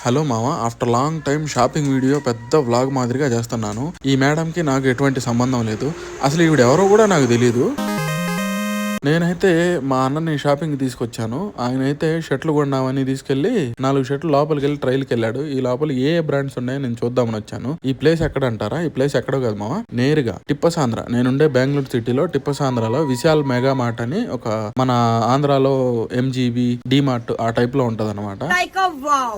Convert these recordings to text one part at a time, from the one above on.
Hello మామ, after long time shopping video పెద్ద vlog మాదిరిగా చేస్తున్నాను. ఈ మేడంకి నాకు ఎటువంటి సంబంధం లేదు. అసలు ఈవిడ ఎవరో కూడా నాకు తెలియదు. నేనైతే మా అన్నని షాపింగ్ తీసుకొచ్చాను. ఆయన అయితే షర్ట్లు కొన్నామని తీసుకెళ్లి 4 షర్ట్లు లోపలికి వెళ్ళి ట్రైల్కి వెళ్ళాడు. ఈ లోపల ఏ బ్రాండ్స్ ఉన్నాయో నేను చూద్దామని వచ్చాను. ఈ ప్లేస్ ఎక్కడ అంటారా? ఈ ప్లేస్ ఎక్కడో కాదు మామ, నేరుగా టిప్పసాంధ్ర. నేనుండే బెంగళూరు సిటీలో టిప్పసాంధ్రలో విశాల్ మెగా మార్ట్ అని ఒక మన ఆంధ్రాలో ఎంజీబీ డిమార్ట్ ఆ టైప్ లో ఉంటది అనమాట.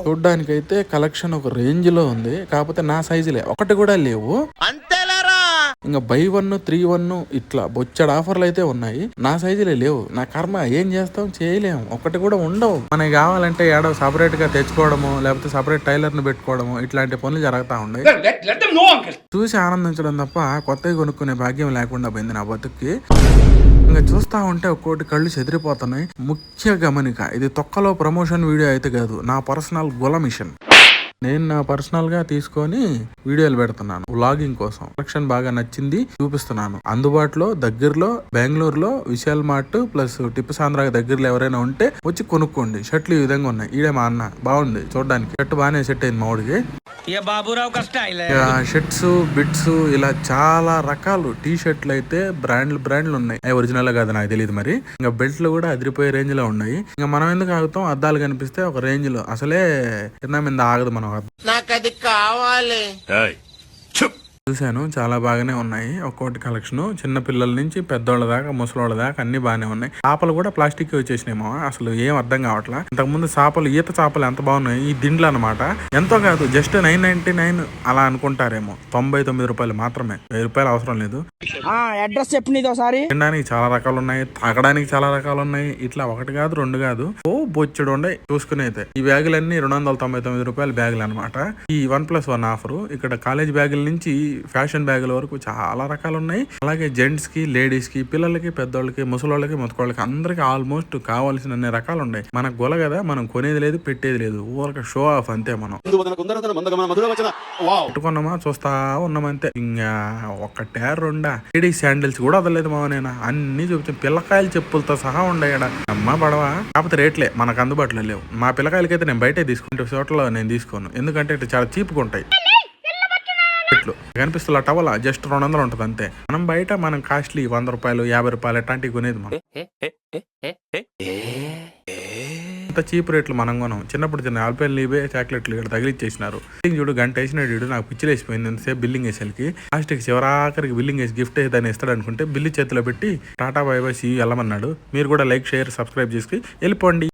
చూడ్డానికి అయితే కలెక్షన్ ఒక రేంజ్ లో ఉంది. కాకపోతే నా సైజులే ఒకటి కూడా లేవు. ఇంకా బై 1 3 1 ఇట్లా బొచ్చడు ఆఫర్లు అయితే ఉన్నాయి. నా సైజులే లేవు. నా కర్మ, ఏం చేస్తాం, చేయలేము. ఒకటి కూడా ఉండవు. మనకి కావాలంటే ఏడో సపరేట్ గా తెచ్చుకోవడము, లేకపోతే సపరేట్ టైలర్ ని పెట్టుకోవడము, ఇట్లాంటి పనులు జరుగుతా ఉన్నాయి. చూసి ఆనందించడం తప్ప కొత్తవి కొనుక్కునే భాగ్యం లేకుండా పోయింది నా బతుక్కి. ఇంకా చూస్తా ఉంటే ఒక్కోటి కళ్ళు చెదిరిపోతున్నాయి. ముఖ్య గమనిక, ఇది తొక్కలో ప్రమోషన్ వీడియో అయితే కాదు, నా పర్సనల్ గుల మిషన్. నేను నా పర్సనల్ గా తీసుకొని వీడియోలు పెడుతున్నాను వ్లాగింగ్ కోసం. కలెక్షన్ బాగా నచ్చింది, చూపిస్తున్నాను. అందుబాటులో దగ్గరలో బెంగళూరులో విశాల్ మార్ట్ ప్లస్ టిప్పసాంధ్ర దగ్గరలో ఎవరైనా ఉంటే వచ్చి కొనుక్కోండి. షర్ట్లు ఈ విధంగా ఉన్నాయి. ఈడే మా అన్న, బాగుంది చూడడానికి. షర్ట్ బాగానే సెట్ అయింది మా ఊడికి. షర్ట్స్, బిట్స్, ఇలా చాలా రకాలు. టీ షర్ట్లు అయితే బ్రాండ్లు ఉన్నాయి. అవి ఒరిజినల్ కాదు నాకు తెలియదు మరి. ఇంకా బెల్ట్లు కూడా అదిరిపోయే రేంజ్ లో ఉన్నాయి. ఇంకా మనం ఎందుకు ఆగుతాం? అద్దాలు కనిపిస్తే ఒక రేంజ్ లో అసలే కింద మీద ఆగదు మనం. నాకు అది కావాలి. చూశాను, చాలా బాగానే ఉన్నాయి. ఒక్కోటి కలెక్షన్ చిన్న పిల్లల నుంచి పెద్దోళ్ళ దాకా ముసలోళ్ళ దాకా అన్ని బాగానే ఉన్నాయి. చేపలు కూడా ప్లాస్టిక్ వచ్చేసినాయేమో, అసలు ఏం అర్థం కావట్లా. ఇంతకు ముందు చేపలు, ఈత చేపలు ఎంత బాగున్నాయి. ఈ దిండ్లు అనమాట. ఎంతో కాదు, జస్ట్ 999 అలా అనుకుంటారేమో. 99 రూపాయలు మాత్రమే, 1000 రూపాయలు అవసరం లేదు. అడ్రస్ చెప్పు. తినడానికి చాలా రకాలు ఉన్నాయి, తాగడానికి చాలా రకాలు ఉన్నాయి. ఇట్లా ఒకటి కాదు, రెండు కాదు, ఓ బొచ్చుడు ఉన్నాయి చూసుకునేది. ఈ బ్యాగులన్నీ 299 రూపాయల బ్యాగులు అనమాట. ఈ 1+1 ఆఫర్. ఇక్కడ కాలేజ్ బ్యాగుల నుంచి ఫ్యాషన్ బ్యాగుల వరకు చాలా రకాలు ఉన్నాయి. అలాగే జెంట్స్ కి, లేడీస్ కి, పిల్లలకి, పెద్దోళ్ళకి, ముసలోళ్ళకి, మొత్తుకోళ్ళకి అందరికి ఆల్మోస్ట్ కావాల్సిన అన్ని రకాలు ఉన్నాయి. మనకు గొల కదా, మనం కొనేది లేదు, పెట్టేది లేదు, ఊరక షో ఆఫ్ అంతే. మనం పట్టుకున్నామా, చూస్తా ఉన్నామంతే. ఇంకా ఒకటే రెండా లేడీస్ శాండిల్స్ కూడా వదలలేదు మావ. నేను అన్ని చూపించాను. పిల్లకాయలు చెప్పులతో సహా ఉండేయడ. అమ్మ పడవా. కాకపోతే రేట్లే మనకు అందుబాటులో లేవు. మా పిల్లకాయలకైతే నేను బయటే తీసుకుంటే చోట్ల నేను తీసుకోను. ఎందుకంటే ఇట్లా చాలా చీప్గా ఉంటాయి. కనిపిస్తున్న టవల్ జస్ట్ 200 ఉంటది అంతే. మనం బయట మనం కాస్ట్లీ 100 రూపాయలు 50 రూపాయలు అట్లాంటివి కొనేది. మనం అంత చీప్ రేట్లు మనం కొనం. చిన్నప్పుడు చిన్న ఆల్పైన్ లీబే చాక్లెట్లు ఇక్కడ తగిలిచ్చేసినారు. చూడు, గంట వేసినాడు. నాకు పిచ్చిలేసిపోయింది ఎంతసేపు బిల్లింగ్ వేసేకి. లాస్ట్కి చివరాఖరికి బిల్లింగ్ వేసి గిఫ్ట్ ఏదైనా ఇస్తాడు అనుకుంటే బిల్లు చేతిలో పెట్టి టాటా బై బై సీ వెళ్ళమన్నాడు. మీరు కూడా లైక్, షేర్, సబ్స్క్రైబ్ చేసుకుని వెళ్ళిపోండి.